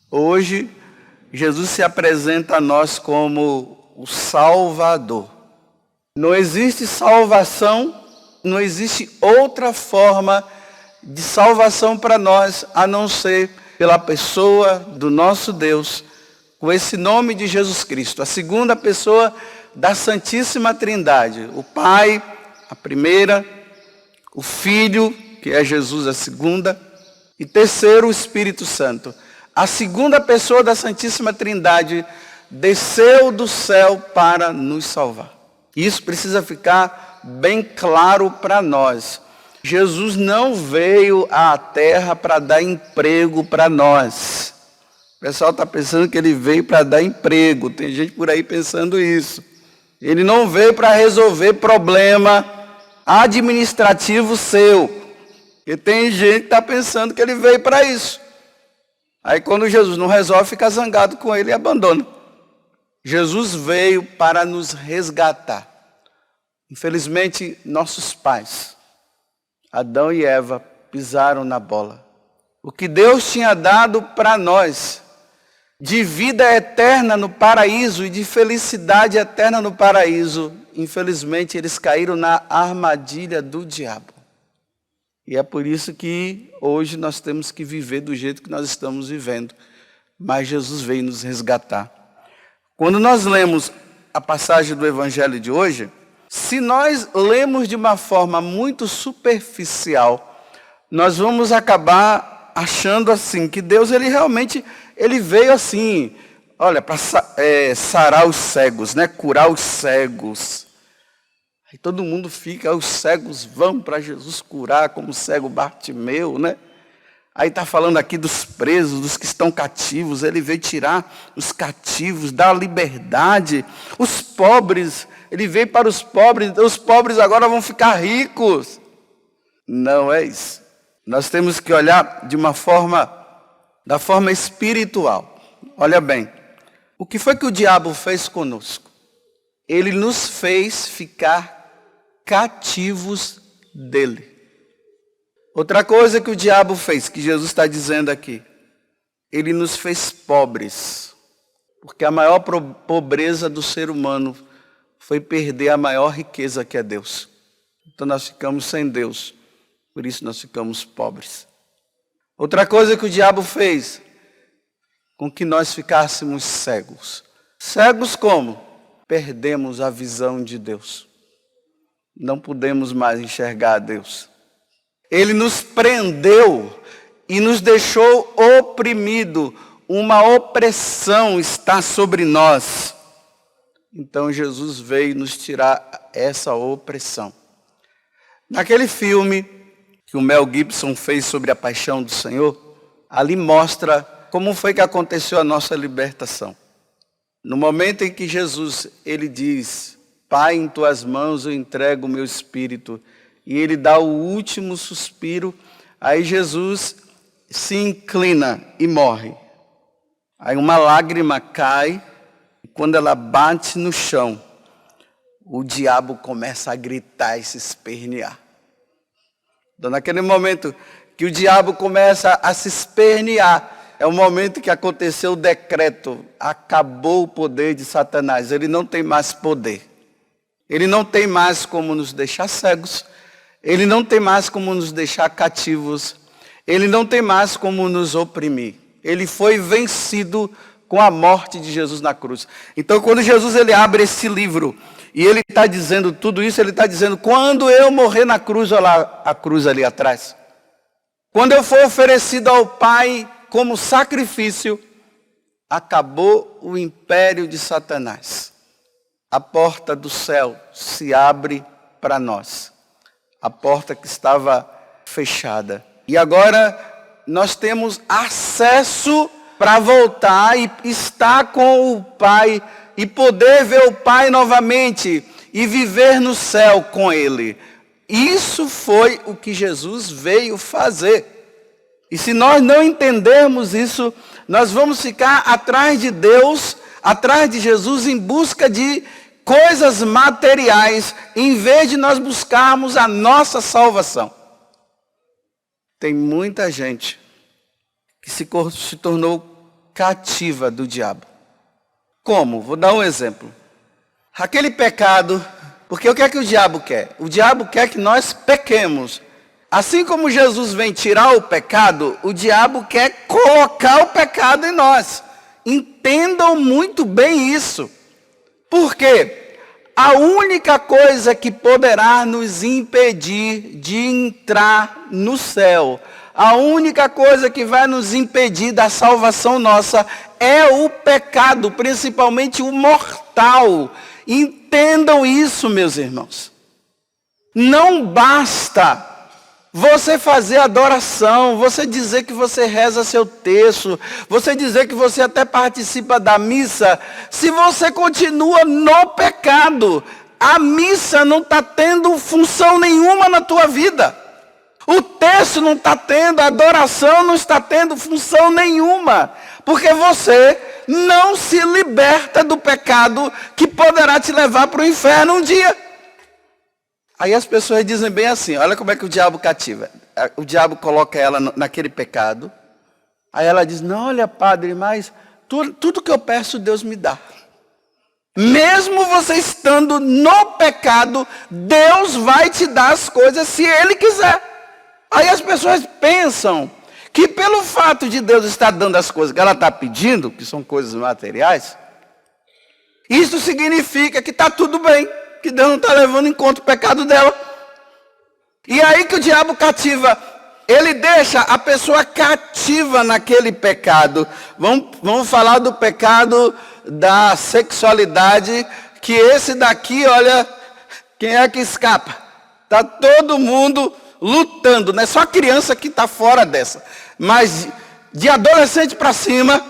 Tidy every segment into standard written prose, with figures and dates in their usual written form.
Hoje, Jesus se apresenta a nós como o Salvador. Não existe salvação, não existe outra forma de salvação para nós, a não ser pela pessoa do nosso Deus, com esse nome de Jesus Cristo, a segunda pessoa da Santíssima Trindade, o Pai, a primeira, o Filho, que é Jesus, a segunda, e terceiro, o Espírito Santo. A segunda pessoa da Santíssima Trindade desceu do céu para nos salvar. Isso precisa ficar bem claro para nós. Jesus não veio à terra para dar emprego para nós. O pessoal está pensando que ele veio para dar emprego. Tem gente por aí pensando isso. Ele não veio para resolver problema administrativo seu. E tem gente que está pensando que ele veio para isso. Aí quando Jesus não resolve, fica zangado com ele e abandona. Jesus veio para nos resgatar. Infelizmente, nossos pais, Adão e Eva, pisaram na bola. O que Deus tinha dado para nós, de vida eterna no paraíso e de felicidade eterna no paraíso, infelizmente eles caíram na armadilha do diabo. E é por isso que hoje nós temos que viver do jeito que nós estamos vivendo. Mas Jesus veio nos resgatar. Quando nós lemos a passagem do Evangelho de hoje, se nós lemos de uma forma muito superficial, nós vamos acabar achando assim, que Deus ele veio assim, olha, para sarar os cegos, né? Curar os cegos. Aí todo mundo fica, os cegos vão para Jesus curar, como o cego Bartimeu, né? Aí está falando aqui dos presos, dos que estão cativos. Ele veio tirar os cativos, dar liberdade. Os pobres, ele veio para os pobres agora vão ficar ricos. Não é isso. Nós temos que olhar da forma espiritual. Olha bem, o que foi que o diabo fez conosco? Ele nos fez ficar cativos dele. Outra coisa que o diabo fez, que Jesus está dizendo aqui, ele nos fez pobres, porque a maior pobreza do ser humano foi perder a maior riqueza que é Deus. Então nós ficamos sem Deus, por isso nós ficamos pobres. Outra coisa que o diabo fez, com que nós ficássemos cegos. Cegos como? Perdemos a visão de Deus. Não podemos mais enxergar a Deus. Ele nos prendeu e nos deixou oprimido. Uma opressão está sobre nós. Então Jesus veio nos tirar essa opressão. Naquele filme que o Mel Gibson fez sobre a paixão do Senhor, ali mostra como foi que aconteceu a nossa libertação. No momento em que Jesus, ele diz, Pai, em tuas mãos eu entrego o meu espírito, e ele dá o último suspiro, aí Jesus se inclina e morre. Aí uma lágrima cai, e quando ela bate no chão, o diabo começa a gritar e se espernear. Então, naquele momento que o diabo começa a se espernear, é o momento que aconteceu o decreto, acabou o poder de Satanás, ele não tem mais poder. Ele não tem mais como nos deixar cegos, ele não tem mais como nos deixar cativos, ele não tem mais como nos oprimir. Ele foi vencido com a morte de Jesus na cruz. Então, quando Jesus ele abre esse livro e ele está dizendo tudo isso, ele está dizendo, quando eu morrer na cruz, olha lá a cruz ali atrás. Quando eu for oferecido ao Pai como sacrifício, acabou o império de Satanás. A porta do céu se abre para nós. A porta que estava fechada. E agora nós temos acesso para voltar e estar com o Pai e poder ver o Pai novamente e viver no céu com Ele. Isso foi o que Jesus veio fazer. E se nós não entendermos isso, nós vamos ficar atrás de Deus, atrás de Jesus, em busca de coisas materiais, em vez de nós buscarmos a nossa salvação. Tem muita gente que se tornou cativa do diabo. Como? Vou dar um exemplo. Aquele pecado, porque o que é que o diabo quer? O diabo quer que nós pequemos. Assim como Jesus vem tirar o pecado, o diabo quer colocar o pecado em nós. Entendam muito bem isso. Por quê? A única coisa que poderá nos impedir de entrar no céu, a única coisa que vai nos impedir da salvação nossa é o pecado, principalmente o mortal. Entendam isso, meus irmãos. Não basta você fazer adoração, você dizer que você reza seu terço, você dizer que você até participa da missa, se você continua no pecado, a missa não está tendo função nenhuma na tua vida. O terço não está tendo, a adoração não está tendo função nenhuma, porque você não se liberta do pecado que poderá te levar para o inferno um dia. Aí as pessoas dizem bem assim, olha como é que o diabo cativa. O diabo coloca ela naquele pecado. Aí ela diz, não, olha padre, mas tudo que eu peço Deus me dá. Mesmo você estando no pecado, Deus vai te dar as coisas se Ele quiser. Aí as pessoas pensam que pelo fato de Deus estar dando as coisas que ela está pedindo, que são coisas materiais, isso significa que está tudo bem. Que Deus não está levando em conta o pecado dela. E aí que o diabo cativa, ele deixa a pessoa cativa naquele pecado. Vamos falar do pecado da sexualidade, que esse daqui, olha, quem é que escapa? Está todo mundo lutando, não é só criança que está fora dessa. Mas de adolescente para cima,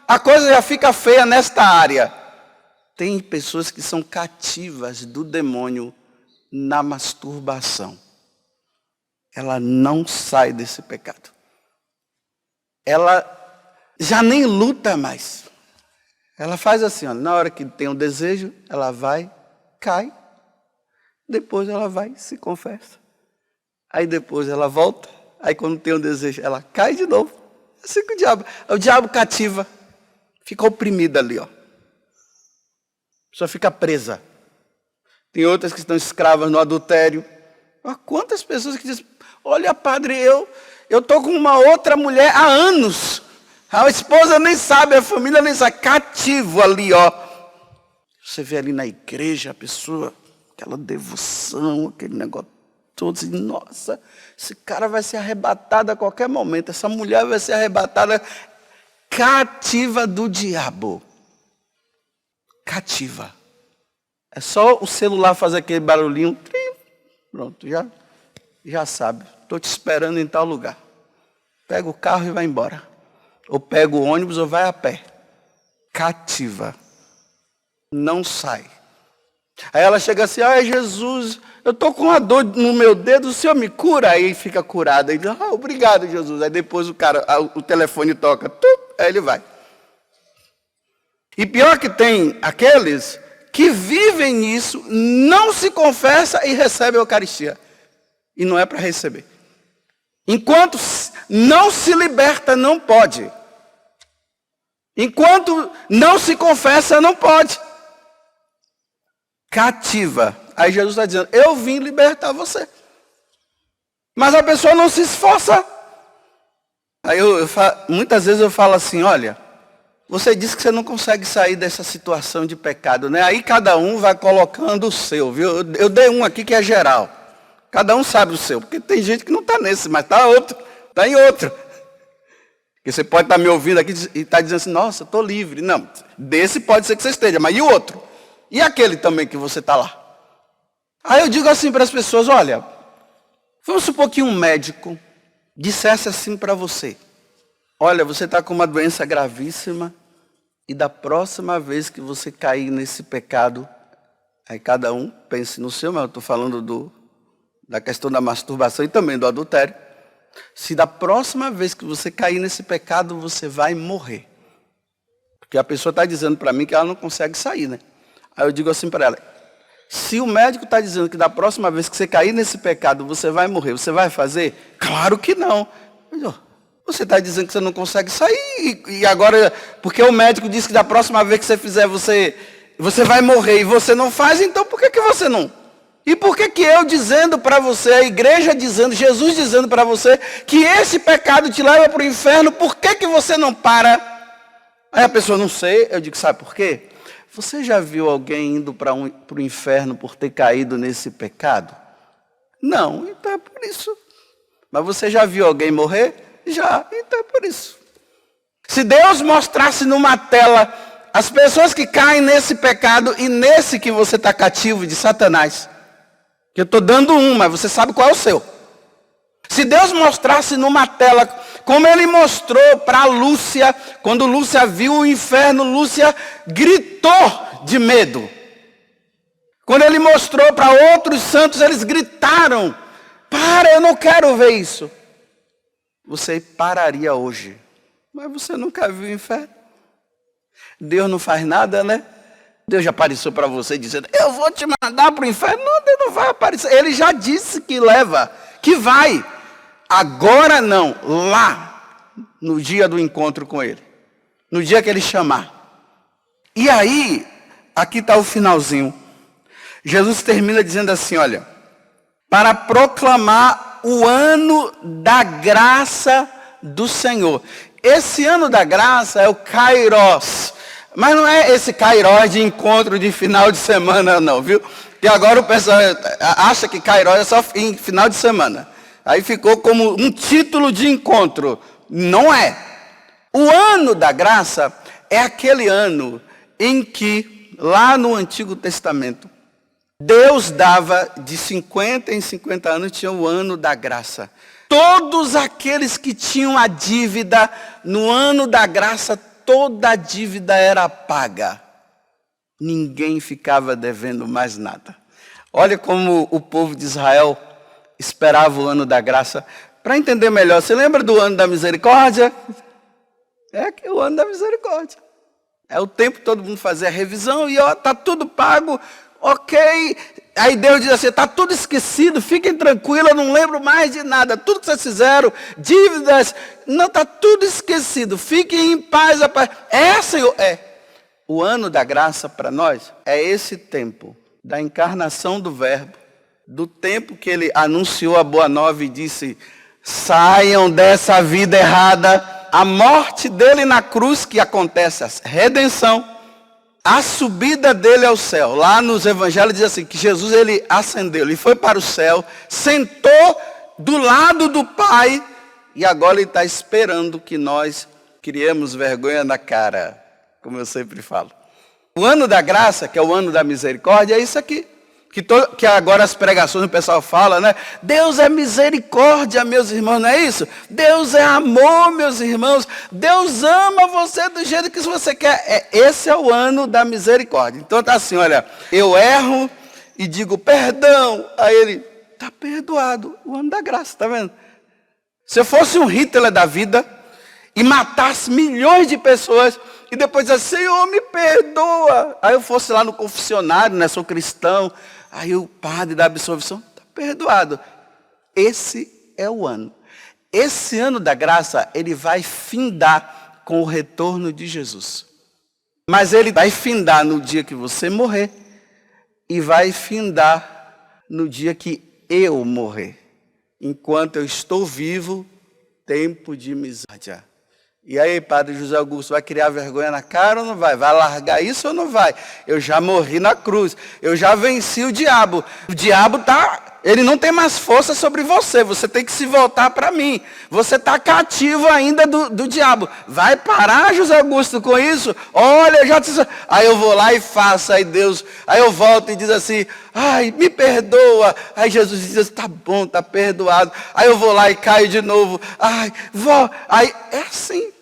a coisa já fica feia nesta área. Tem pessoas que são cativas do demônio na masturbação. Ela não sai desse pecado. Ela já nem luta mais. Ela faz assim, ó, na hora que tem um desejo, ela vai, cai. Depois ela vai e se confessa. Aí depois ela volta. Aí quando tem um desejo, ela cai de novo. Assim que o diabo cativa. Fica oprimida ali, ó. A pessoa fica presa. Tem outras que estão escravas no adultério. Mas quantas pessoas que dizem, olha padre, eu estou com uma outra mulher há anos. A esposa nem sabe, a família nem sabe. Cativo ali, ó. Você vê ali na igreja a pessoa, aquela devoção, aquele negócio todo. Assim, nossa, esse cara vai ser arrebatado a qualquer momento. Essa mulher vai ser arrebatada. Cativa do diabo. Cativa. É só o celular fazer aquele barulhinho. Pronto, já sabe. Estou te esperando em tal lugar. Pega o carro e vai embora. Ou pega o ônibus ou vai a pé. Cativa. Não sai. Aí ela chega assim, ai Jesus, eu estou com uma dor no meu dedo, o Senhor me cura? Aí fica curada. Aí diz, obrigado Jesus. Aí depois o telefone toca. Aí ele vai. E pior que tem aqueles que vivem nisso, não se confessa e recebe a Eucaristia. E não é para receber. Enquanto não se liberta, não pode. Enquanto não se confessa, não pode. Cativa. Aí Jesus está dizendo, eu vim libertar você. Mas a pessoa não se esforça. Aí muitas vezes eu falo assim, olha, você disse que você não consegue sair dessa situação de pecado, né? Aí cada um vai colocando o seu, viu? Eu dei um aqui que é geral. Cada um sabe o seu, porque tem gente que não está nesse, mas está em outro. Porque você pode estar me ouvindo aqui e estar dizendo assim, nossa, eu estou livre. Não, desse pode ser que você esteja, mas e o outro? E aquele também que você está lá? Aí eu digo assim para as pessoas, olha, vamos supor que um médico dissesse assim para você, olha, você está com uma doença gravíssima e da próxima vez que você cair nesse pecado, aí cada um pense no seu, mas eu estou falando da questão da masturbação e também do adultério. Se da próxima vez que você cair nesse pecado, você vai morrer. Porque a pessoa está dizendo para mim que ela não consegue sair, né? Aí eu digo assim para ela, se o médico está dizendo que da próxima vez que você cair nesse pecado, você vai morrer, você vai fazer? Claro que não. Você está dizendo que você não consegue sair e agora, porque o médico disse que da próxima vez que você fizer, você vai morrer e você não faz, então por que você não? E por que eu dizendo para você, a igreja dizendo, Jesus dizendo para você, que esse pecado te leva para o inferno, por que você não para? Aí a pessoa, não sei, eu digo, sabe por quê? Você já viu alguém indo para o inferno por ter caído nesse pecado? Não, então é por isso. Mas você já viu alguém morrer? Já, então é por isso. Se Deus mostrasse numa tela as pessoas que caem nesse pecado e nesse que você está cativo de Satanás, que eu estou dando mas você sabe qual é o seu. Se Deus mostrasse numa tela, como ele mostrou para Lúcia, quando Lúcia viu o inferno, Lúcia gritou de medo. Quando ele mostrou para outros santos, eles gritaram, para, eu não quero ver isso. Você pararia hoje, mas você nunca viu o inferno. Deus não faz nada, né? Deus já apareceu para você dizendo, eu vou te mandar para o inferno. Não, Deus não vai aparecer. Ele já disse que leva, que vai. Agora não, lá, no dia do encontro com ele. No dia que ele chamar. E aí, aqui está o finalzinho. Jesus termina dizendo assim, olha, para proclamar o ano da graça do Senhor. Esse ano da graça é o Kairos. Mas não é esse Kairos de encontro de final de semana não, viu? Que agora o pessoal acha que Kairos é só em final de semana. Aí ficou como um título de encontro. Não é. O ano da graça é aquele ano em que, lá no Antigo Testamento, Deus dava de 50 em 50 anos, tinha o ano da graça. Todos aqueles que tinham a dívida, no ano da graça, toda a dívida era paga. Ninguém ficava devendo mais nada. Olha como o povo de Israel esperava o ano da graça. Para entender melhor, você lembra do ano da misericórdia? É que o ano da misericórdia. É o tempo que todo mundo fazia a revisão e está tudo pago. Ok, aí Deus diz assim, está tudo esquecido, fiquem tranquilos, eu não lembro mais de nada. Tudo que vocês fizeram, dívidas, não, está tudo esquecido. Fiquem em paz, rapaz. Senhor, o ano da graça para nós é esse tempo da encarnação do Verbo, do tempo que ele anunciou a boa nova e disse, saiam dessa vida errada. A morte dele na cruz, que acontece a redenção. A subida dele ao céu, lá nos evangelhos diz assim, que Jesus ele ascendeu, ele foi para o céu, sentou do lado do Pai, e agora ele está esperando que nós criemos vergonha na cara, como eu sempre falo. O ano da graça, que é o ano da misericórdia, é isso aqui. Que agora as pregações o pessoal fala, né? Deus é misericórdia, meus irmãos, não é isso? Deus é amor, meus irmãos. Deus ama você do jeito que você quer. Esse é o ano da misericórdia. Então tá assim, olha, eu erro e digo perdão. Aí ele, tá perdoado. O ano da graça, tá vendo? Se eu fosse um Hitler da vida e matasse milhões de pessoas e depois disse, Senhor, me perdoa. Aí eu fosse lá no confessionário, né? Sou cristão. Aí o padre da absolvição, está perdoado. Esse é o ano. Esse ano da graça, ele vai findar com o retorno de Jesus. Mas ele vai findar no dia que você morrer. E vai findar no dia que eu morrer. Enquanto eu estou vivo, tempo de misericórdia. E aí, padre José Augusto, vai criar vergonha na cara ou não vai? Vai largar isso ou não vai? Eu já morri na cruz. Eu já venci o diabo. O diabo ele não tem mais força sobre você. Você tem que se voltar para mim. Você está cativo ainda do diabo. Vai parar, José Augusto, com isso? Olha, eu já te... Aí eu vou lá e faço. Aí eu volto e diz assim, ai, me perdoa. Aí Jesus diz, tá bom, tá perdoado. Aí eu vou lá e caio de novo. Ai, vó. Aí é assim.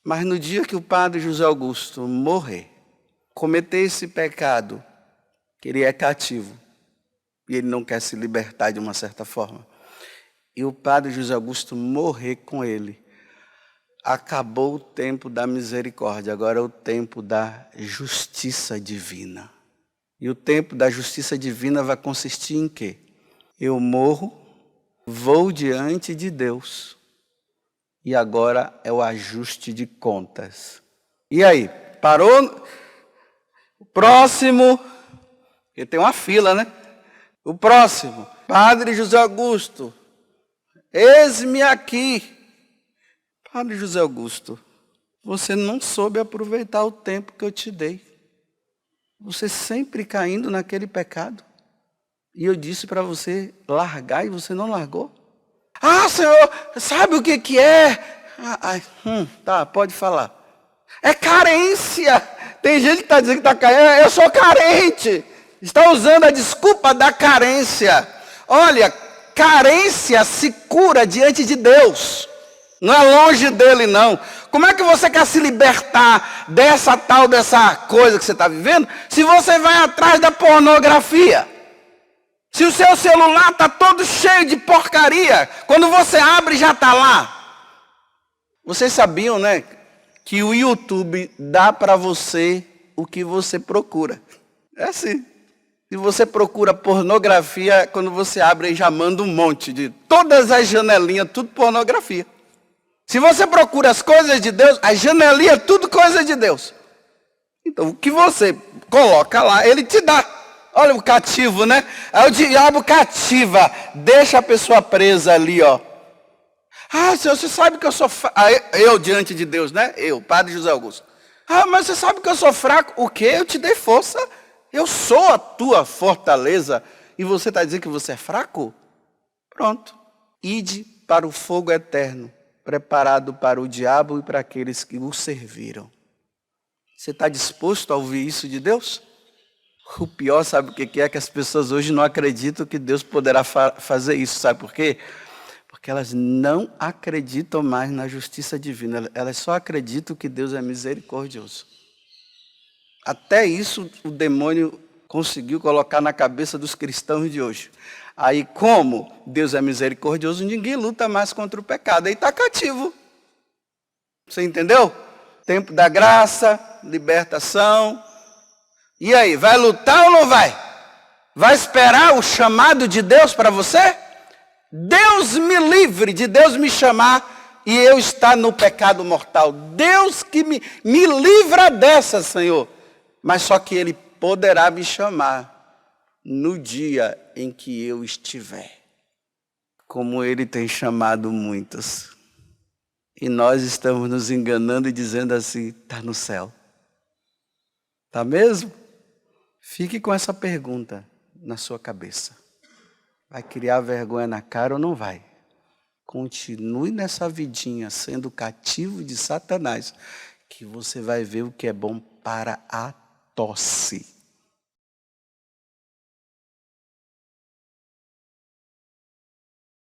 Mas no dia que o padre José Augusto morrer, cometer esse pecado, que ele é cativo, e ele não quer se libertar de uma certa forma, e o padre José Augusto morrer com ele, acabou o tempo da misericórdia, agora é o tempo da justiça divina. E o tempo da justiça divina vai consistir em quê? Eu morro, vou diante de Deus. e agora é o ajuste de contas. E aí, parou? O próximo, porque tem uma fila, né? O próximo, Padre José Augusto, eis-me aqui. Padre José Augusto, você não soube aproveitar o tempo que eu te dei. Você sempre caindo naquele pecado. E eu disse para você largar e você não largou. Ah, Senhor, sabe o que é? Tá, pode falar. É carência. Tem gente que está dizendo que está caindo. Eu sou carente. Está usando a desculpa da carência. Olha, carência se cura diante de Deus. Não é longe dele, não. Como é que você quer se libertar dessa coisa que você está vivendo, se você vai atrás da pornografia? Se o seu celular está todo cheio de porcaria, quando você abre já está lá. Vocês sabiam, né, que o YouTube dá para você o que você procura. É assim. Se você procura pornografia, quando você abre aí já manda um monte de... Todas as janelinhas, tudo pornografia. Se você procura as coisas de Deus, as janelinhas, tudo coisa de Deus. Então, o que você coloca lá, ele te dá. Olha o cativo, né? Aí o diabo cativa, deixa a pessoa presa ali, ó. Ah, Senhor, você sabe que eu sou fraco. Eu diante de Deus, né? Eu, Padre José Augusto. Ah, mas você sabe que eu sou fraco. O quê? Eu te dei força. Eu sou a tua fortaleza. E você está dizendo que você é fraco? Pronto. Ide para o fogo eterno, preparado para o diabo e para aqueles que o serviram. Você está disposto a ouvir isso de Deus? O pior, sabe o que é? Que as pessoas hoje não acreditam que Deus poderá fazer isso. Sabe por quê? Porque elas não acreditam mais na justiça divina. Elas só acreditam que Deus é misericordioso. Até isso o demônio conseguiu colocar na cabeça dos cristãos de hoje. Aí, como Deus é misericordioso, ninguém luta mais contra o pecado. Aí está cativo. Você entendeu? Tempo da graça, libertação. E aí, vai lutar ou não vai? Vai esperar o chamado de Deus para você? Deus me livre de Deus me chamar e eu estar no pecado mortal. Deus que me livra dessa, Senhor. Mas só que Ele poderá me chamar no dia em que eu estiver. Como Ele tem chamado muitos. E nós estamos nos enganando e dizendo assim, está no céu. Está mesmo? Fique com essa pergunta na sua cabeça. Vai criar vergonha na cara ou não vai? Continue nessa vidinha sendo cativo de Satanás, que você vai ver o que é bom para a tosse.